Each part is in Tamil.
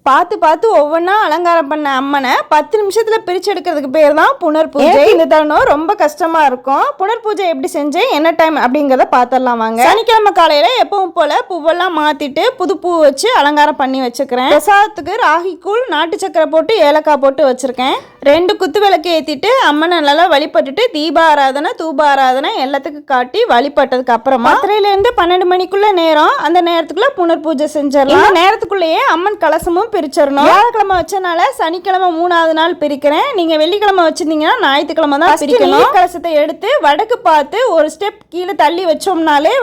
பார்த்து பார்த்து ஒவ்வொன்றா அலங்காரம் பண்ண அம்மனை 10 நிமிஷத்துல பிரிச்சு எடுக்கிறதுக்கு பேர் தான் புனர் பூஜை. இந்த தருணம் ரொம்ப கஷ்டமா இருக்கும். புனர் பூஜை எப்படி செஞ்சேன், என்ன டைம் அப்படிங்கிறத பார்த்துடலாம் வாங்க. சனிக்கிழமை காலையில எப்பவும் போல பூவெல்லாம் மாத்திட்டு புது பூ வச்சு அலங்காரம் பண்ணி வச்சுக்கிறேன். பிரசாதத்துக்கு ராகி கூழ், நாட்டு சக்கரை போட்டு ஏலக்காய் போட்டு வச்சிருக்கேன். 2 குத்து விளக்கு ஏற்றிட்டு அம்மனை நல்லா வழிபட்டுட்டு தீப ஆராதனை தூப ஆராதனை எல்லாத்துக்கும் காட்டி வழிபட்டதுக்கு அப்புறமா 10:30 12 மணிக்குள்ள நேரம், அந்த நேரத்துக்குள்ள புனர் பூஜை செஞ்சிடலாம். இந்த நேரத்துக்குள்ளேயே அம்மன் கலசமும் பிரிச்சிடணும். வியாழக்கிழமை வச்சனால சனிக்கிழமை 3வது நாள் பிரிக்கிறேன். நீங்க வெள்ளிக்கிழமை வச்சிருந்தீங்கன்னா ஞாயிற்றுக்கிழமை தான் பிரிக்கணும். கலசத்தை எடுத்து வடக்கு பார்த்து ஒரு ஸ்டெப் கீழே தள்ளி வச்சோம்னாலே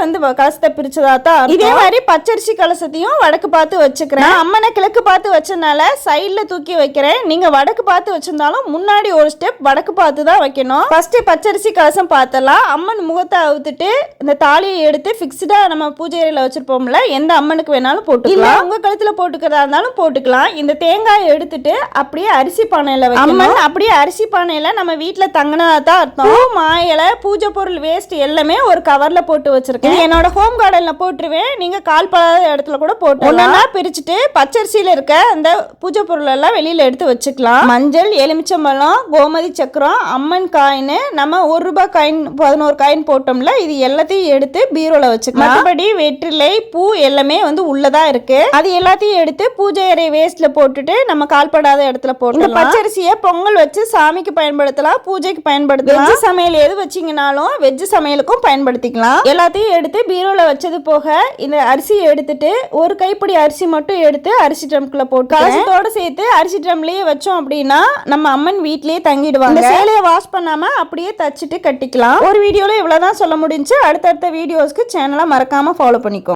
கலசத்தை பிரிச்சதா தான். இதே மாதிரி பச்சரிசி கலசத்தையும் வடக்கு பார்த்து வச்சுக்கிறேன். அம்மனை கிழக்கு பார்த்து வச்சனால சைட்ல தூக்கி வைக்கிறேன். நீங்க வடக்கு பார்த்து வச்சிருந்தாலும் முன்னாடி ஒரு ஸ்டெப் வடக்கு பார்த்து தான் வைக்கணும். ஃபர்ஸ்ட் பச்சரிசி கலசம் பார்த்தலாம். அம்மன் முகத்தை அவுத்துட்டு இந்த தாலியை எடுத்து பிக்ஸ்டா நம்ம பூஜை அறையில வச்சிருப்போம்ல, எந்த அம்மனுக்கு வேணாலும் போட்டுக்கலாம். உங்க கழுத்துல போட்டுக்கிறதா இருந்தாலும் போட்டுக்கலாம். இந்த தேங்காயை எடுத்துட்டு அப்படியே அரிசி பானையில வைக்கணும். அம்மன் அப்படியே அரிசி பானையில நம்ம வீட்டுல தங்கினதா தான் அர்த்தம். மாயிலை பூஜை பொருள் வேஸ்ட் எல்லாமே ஒரு கவர்ல போட்டு வச்சிருக்கேன். என்னோட ஹோம் கார்டன்ல போட்டுருவேன். நீங்க கால் படாத இடத்துல கூட போட்டு ஒன்னா பிரிச்சுட்டு பச்சரிசியில இருக்க அந்த பூஜை பொருள் எல்லாம் வெளியில எடுத்து வச்சுக்கலாம். மஞ்சள், எலுமிச்சம்பழம், கோமதி சக்கரம், அம்மன் காயின், நம்ம 1 ரூபாய் காயின் 11 காயின் போட்டோம்ல, இது எல்லாத்தையும் எடுத்து பீரோல வச்சுக்கலாம். மற்றபடி வெற்றிலை பூ எல்லாமே உள்ளதா இருக்கு. அது எல்லாத்தையும் எடுத்து பூஜை அறை வேஸ்ட்ல போட்டுட்டு நம்ம கால்படாத இடத்துல போட்டு பச்சரிசியை பொங்கல் வச்சு சாமிக்கு பயன்படுத்தலாம், பூஜைக்கு பயன்படுத்தலாம். வெஜ் சமையல் எது வச்சீங்கனாலும் வெஜ் சமையலுக்கும் பயன்படுத்திக்கலாம். எல்லாத்தையும் எடுத்து பீரோல வச்சது போக இந்த அரிசியை எடுத்துட்டு ஒரு கைப்பிடி அரிசி மட்டும் எடுத்து அரிசி ட்ரம்குள்ள போட்டு கலசத்தோட சேர்த்து அரிசி ட்ரம்லயே வச்சோம் அப்படின்னா நம்ம அம்மன் வீட்லயே தங்கிடுவாங்க. சேலையை வாஷ் பண்ணாம அப்படியே தச்சுட்டு கட்டிக்கலாம். ஒரு வீடியோல இவ்வளவுதான் சொல்ல முடிஞ்சு. அடுத்தடுத்த வீடியோஸ்க்கு சேனலை மறக்காம ஃபாலோ பண்ணிக்கோ.